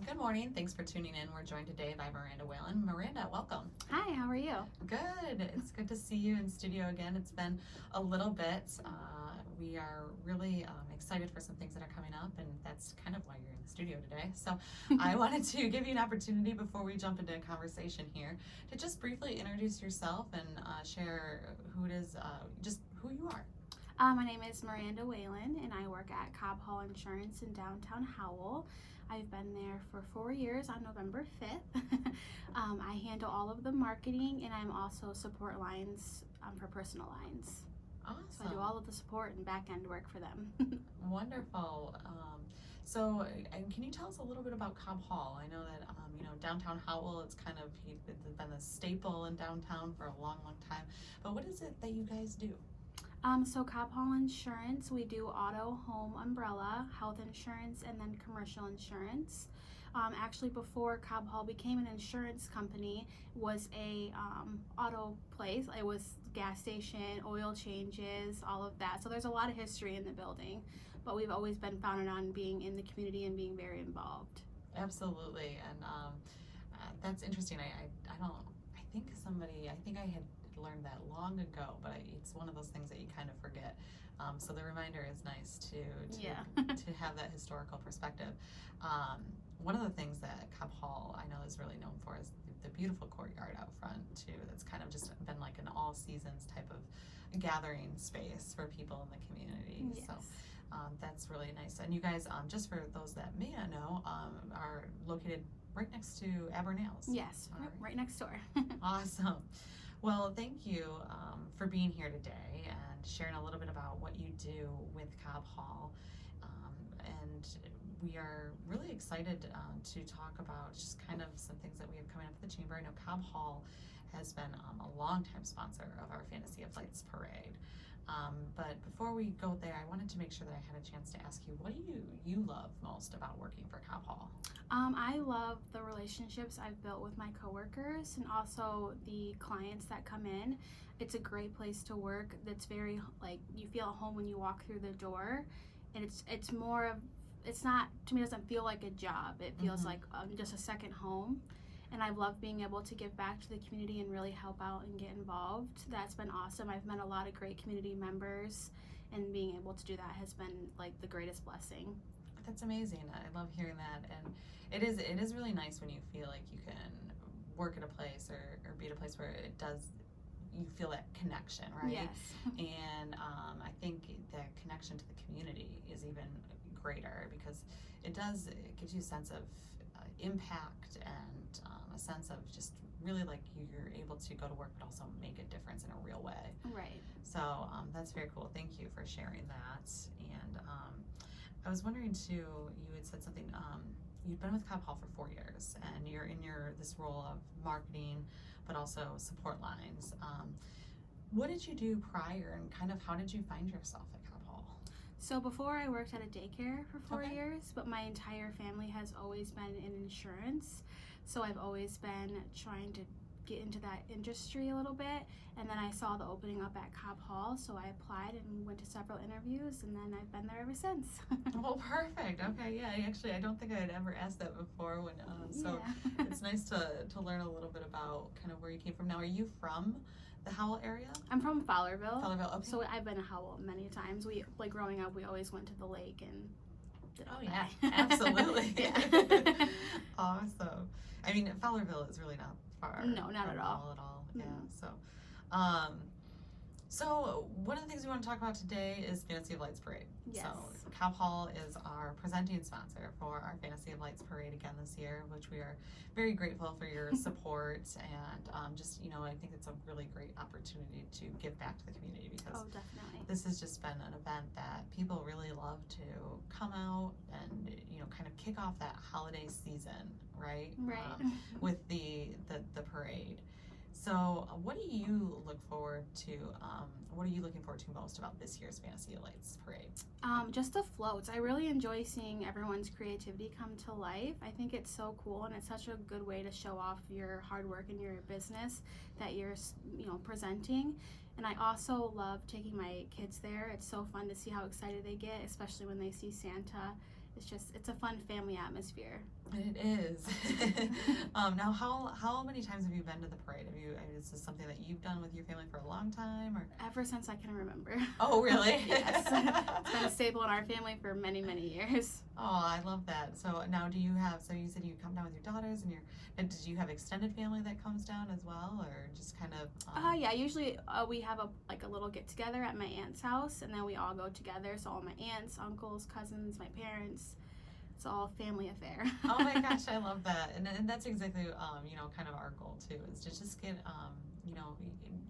Good morning. Thanks for tuning in. We're joined today by Miranda Whalen. Miranda, welcome. Hi, how are you? Good. It's good to see you in studio again. It's been a little bit. We are really excited for some things that are coming up, and that's kind of why you're in the studio today. So I wanted to give you an opportunity before we jump into a conversation here to just briefly introduce yourself and share who it is, just who you are. My name is Miranda Whalen, and I work at Cobb Insurance in downtown Howell. I've been there for 4 years on November 5th. I handle all of the marketing, and I'm also support lines for personal lines. Awesome. So I do all of the support and back end work for them. Wonderful. So, and can you tell us a little bit about Cobb Hall? I know that, downtown Howell, it's kind of been a staple in downtown for a long, long time. But what is it that you guys do? So Cobb Insurance, we do auto, home, umbrella, health insurance, and then commercial insurance. Actually, before Cobb Hall became an insurance company, was a auto place. It was gas station, oil changes, all of that. So there's a lot of history in the building, but we've always been founded on being in the community and being very involved. Absolutely, and that's interesting. I think I had learned that long ago, but it's one of those things that you kind of forget. So the reminder is nice to have that historical perspective. One of the things that Cobb Hall I know is really known for is the beautiful courtyard out front too. That's kind of just been like an all seasons type of gathering space for people in the community. Yes. So that's really nice. And you guys, just for those that may not know, are located right next to Abernales. Yes, right next door. Awesome. Well, thank you for being here today and sharing a little bit about what you do with Cobb Hall. And we are really excited to talk about just kind of some things that we have coming up at the Chamber. I know Cobb Hall has been a longtime sponsor of our Fantasy of Lights Parade. But before we go there, I wanted to make sure that I had a chance to ask you, what do you love most about working for Cobb Hall? I love the relationships I've built with my coworkers and also the clients that come in. It's a great place to work. That's very, like, you feel at home when you walk through the door, and it's more of, it's not, to me, it doesn't feel like a job. It feels like just a second home. And I've loved being able to give back to the community and really help out and get involved. That's been awesome. I've met a lot of great community members, and being able to do that has been like the greatest blessing. That's amazing. I love hearing that, and it is really nice when you feel like you can work at a place or be at a place where you feel that connection, right? Yes. And I think the connection to the community is even greater because it gives you a sense of impact and a sense of just really like you're able to go to work but also make a difference in a real way. Right. So that's very cool. Thank you for sharing that. And I was wondering too, you had said something, you've been with Cobb Hall for 4 years and you're in this role of marketing but also support lines. What did you do prior, and kind of how did you find yourself at Cobb Hall? So before, I worked at a daycare for 4 Okay. years, but my entire family has always been in insurance. So I've always been trying to get into that industry a little bit. And then I saw the opening up at Cobb Hall, so I applied and went to several interviews, and then I've been there ever since. Well, perfect. Okay, yeah. Actually, I don't think I had ever asked that before. So Yeah. it's nice to learn a little bit about kind of where you came from. Now, are you from the Howell area? I'm from Fowlerville. Fowlerville. Okay. So I've been to Howell many times. We, like, growing up, we always went to the lake and did all Oh yeah, that. absolutely. Yeah. Awesome. I mean, Fowlerville is really not far. No, not from at all. Howell at all. Yeah. Mm. So one of the things we want to talk about today is Fantasy of Lights Parade. Yes. So Cobb Hall is our presenting sponsor for our Fantasy of Lights Parade again this year, which we are very grateful for your support, and I think it's a really great opportunity to give back to the community because Definitely. this has just been an event that people really love to come out and kind of kick off that holiday season, right? Right. With the parade. So what do you look forward to? What are you looking forward to most about this year's Fantasy of Lights Parade? Just the floats. I really enjoy seeing everyone's creativity come to life. I think it's so cool, and it's such a good way to show off your hard work and your business that you're, presenting. And I also love taking my kids there. It's so fun to see how excited they get, especially when they see Santa it's a fun family atmosphere. It is. Now, how many times have you been to the parade? Is this something that you've done with your family for a long time, or? Ever since I can remember. Oh, really? Yes. It's been a staple in our family for many, many years. Oh, I love that. So now, so you said you come down with your daughters, and did you have extended family that comes down as well, or just kind of? Yeah, usually we have a little get together at my aunt's house, and then we all go together. So all my aunts, uncles, cousins, my parents. It's all a family affair. Oh my gosh, I love that, and that's exactly kind of our goal too, is to just get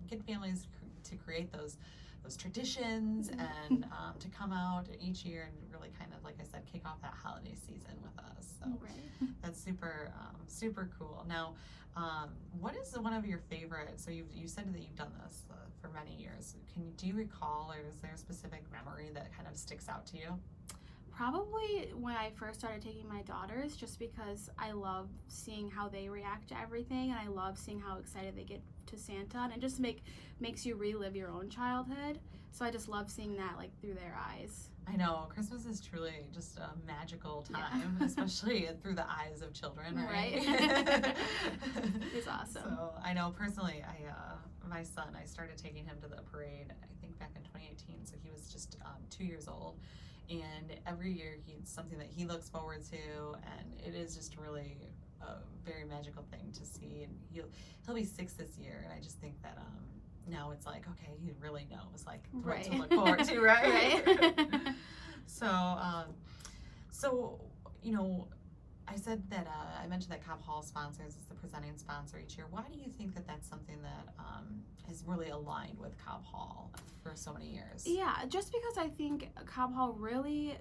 get families to create those traditions and to come out each year and really kind of, like I said, kick off that holiday season with us. So Right. that's super cool. Now, what is one of your favorite? So you said that you've done this for many years. Do you recall, or is there a specific memory that kind of sticks out to you? Probably when I first started taking my daughters, just because I love seeing how they react to everything, and I love seeing how excited they get to Santa, and it just makes you relive your own childhood. So I just love seeing that through their eyes. I know, Christmas is truly just a magical time, Yeah. especially through the eyes of children, right? It's awesome. So I know personally, my son, I started taking him to the parade, I think back in 2018, so he was just 2 years old. And every year it's something that he looks forward to, and it is just really a very magical thing to see. And he'll be 6 this year, and I just think that now it's like, okay, he really knows what to look forward to, right? Right. So I said that I mentioned that Cobb Hall sponsors is the presenting sponsor each year. Why do you think that that's something that is really aligned with Cobb Hall for so many years? Yeah, just because I think Cobb Hall really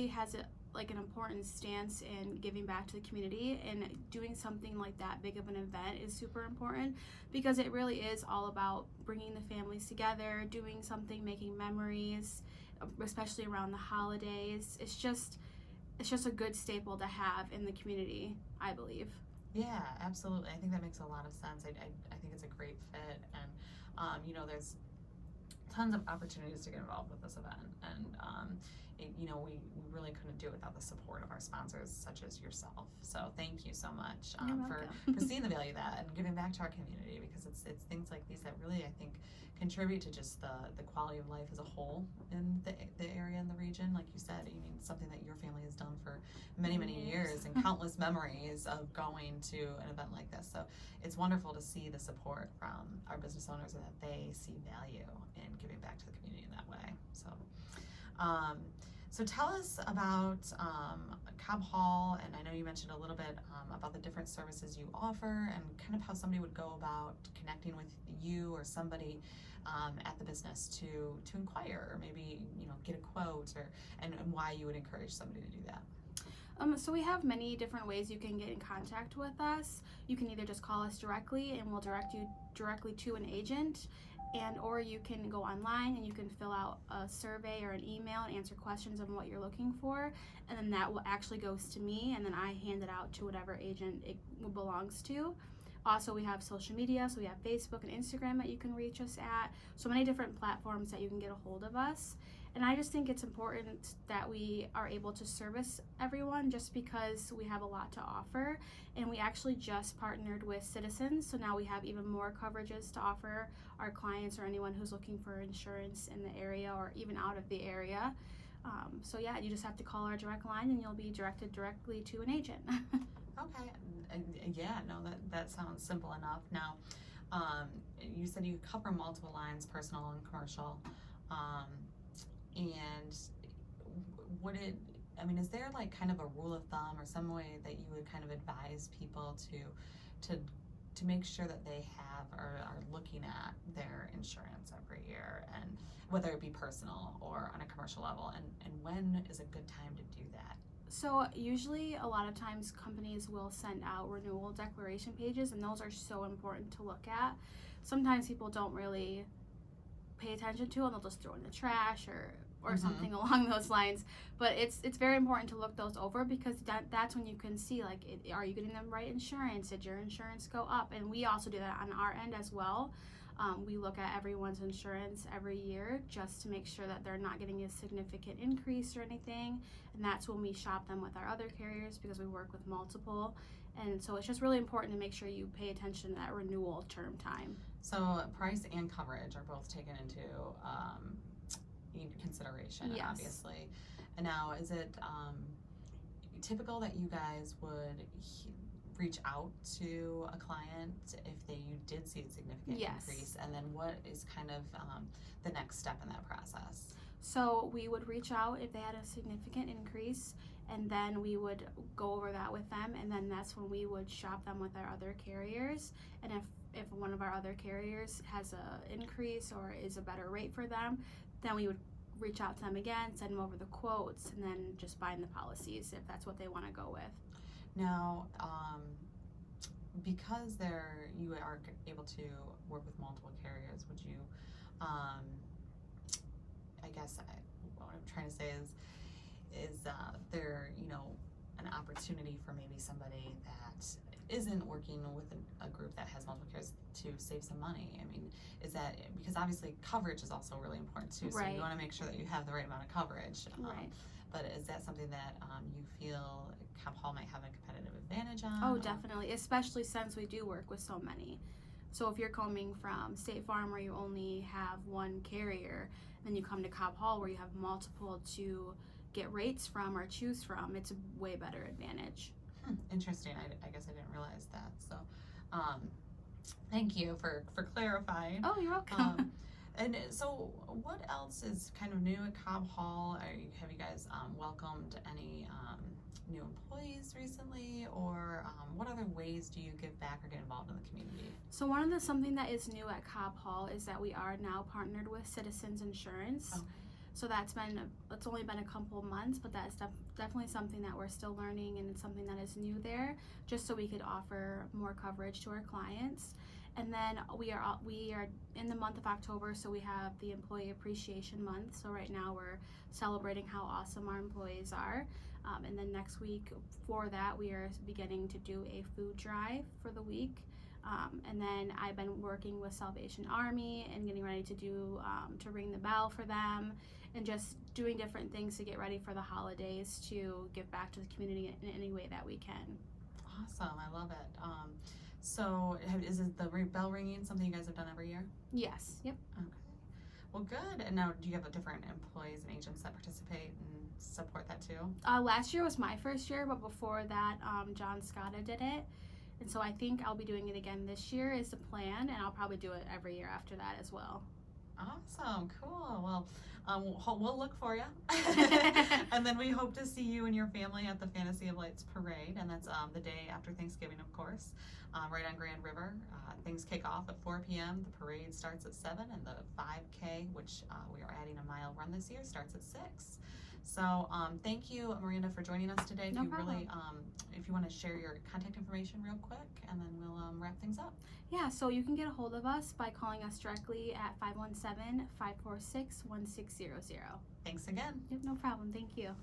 has an important stance in giving back to the community, and doing something like that big of an event is super important, because it really is all about bringing the families together, doing something, making memories, especially around the holidays. It's just a good staple to have in the community, I believe. Yeah, absolutely. I think that makes a lot of sense. I think it's a great fit, and there's tons of opportunities to get involved with this event, and we really couldn't do it without the support of our sponsors such as yourself. So thank you so much You're for welcome. seeing the value of that and giving back to our community, because it's things like these that really, I think, contribute to just the quality of life as a whole in the area and the region. Like you said, something that your family has done for many years, and countless memories of going to an event like this. So it's wonderful to see the support from our business owners, and that they see value in giving back to the community in that way. So tell us about Cobb Hall, and I know you mentioned a little bit about the different services you offer, and kind of how somebody would go about connecting with you or somebody at the business to inquire, or maybe get a quote, and why you would encourage somebody to do that. So we have many different ways you can get in contact with us. You can either just call us directly, and we'll direct you directly to an agent, or you can go online and you can fill out a survey or an email and answer questions on what you're looking for, and then that will actually goes to me, and then I hand it out to whatever agent it belongs to. Also, we have social media, so we have Facebook and Instagram that you can reach us at. So many different platforms that you can get a hold of us. And I just think it's important that we are able to service everyone, just because we have a lot to offer. And we actually just partnered with Citizens, so now we have even more coverages to offer our clients or anyone who's looking for insurance in the area or even out of the area. So yeah, you just have to call our direct line, and you'll be directed directly to an agent. Okay, yeah, no, that sounds simple enough. Now, you said you cover multiple lines, personal and commercial, and is there kind of a rule of thumb or some way that you would kind of advise people to make sure that they have or are looking at their insurance every year, and whether it be personal or on a commercial level, and when is a good time to do that? So usually a lot of times companies will send out renewal declaration pages, and those are so important to look at. Sometimes people don't really pay attention to them, they'll just throw it in the trash or something along those lines. But it's very important to look those over, because that's when you can see are you getting the right insurance? Did your insurance go up? And we also do that on our end as well. We look at everyone's insurance every year just to make sure that they're not getting a significant increase or anything. And that's when we shop them with our other carriers because we work with multiple. And so it's just really important to make sure you pay attention to that renewal term time. So price and coverage are both taken into consideration, Yes. obviously. And now, is it typical that you guys would reach out to a client if you did see a significant Yes. increase? And then what is kind of the next step in that process? So we would reach out if they had a significant increase, and then we would go over that with them, and then that's when we would shop them with our other carriers. And if one of our other carriers has a increase or is a better rate for them, then we would reach out to them again, send them over the quotes, and then just bind the policies if that's what they want to go with. Now, because you are able to work with multiple carriers, would you, I guess what I'm trying to say is there, an opportunity for maybe somebody that isn't working with a group that has multiple carriers to save some money? I mean, is that, because obviously coverage is also really important too, so Right. you want to make sure that you have the right amount of coverage. Right. But is that something that you feel Cobb Hall might have a competitive advantage on? Oh, definitely, especially since we do work with so many. So if you're coming from State Farm where you only have one carrier, then you come to Cobb Hall where you have multiple to get rates from or choose from, it's a way better advantage. Interesting. I guess I didn't realize that. So, thank you for clarifying. Oh, you're welcome. And so, what else is kind of new at Cobb Hall? Have you guys welcomed any new employees recently, or what other ways do you give back or get involved in the community? So something that is new at Cobb Hall is that we are now partnered with Citizens Insurance. Okay. So it's only been a couple of months, but that's definitely something that we're still learning, and it's something that is new there, just so we could offer more coverage to our clients. And then we are in the month of October, so we have the Employee Appreciation Month. So right now we're celebrating how awesome our employees are. And then next week for that, we are beginning to do a food drive for the week. And then I've been working with Salvation Army and getting ready to to ring the bell for them, and just doing different things to get ready for the holidays to give back to the community in any way that we can. Awesome. I love it. So is it the bell ringing something you guys have done every year? Yes. Yep. Okay. Well, good. And now, do you have different employees and agents that participate and support that too? Last year was my first year, but before that, John Scotta did it. And so I think I'll be doing it again this year is the plan, and I'll probably do it every year after that as well. Awesome. Cool. Well, we'll look for you. And then we hope to see you and your family at the Fantasy of Lights Parade, and that's the day after Thanksgiving, of course, right on Grand River. Things kick off at 4 p.m. The parade starts at 7, and the 5K, which we are adding a mile run this year, starts at 6. So thank you, Miranda, for joining us today. No problem. If you want to share your contact information real quick, and then we'll wrap things up. Yeah, so you can get a hold of us by calling us directly at 517-546-1600. Thanks again. Yep, no problem. Thank you.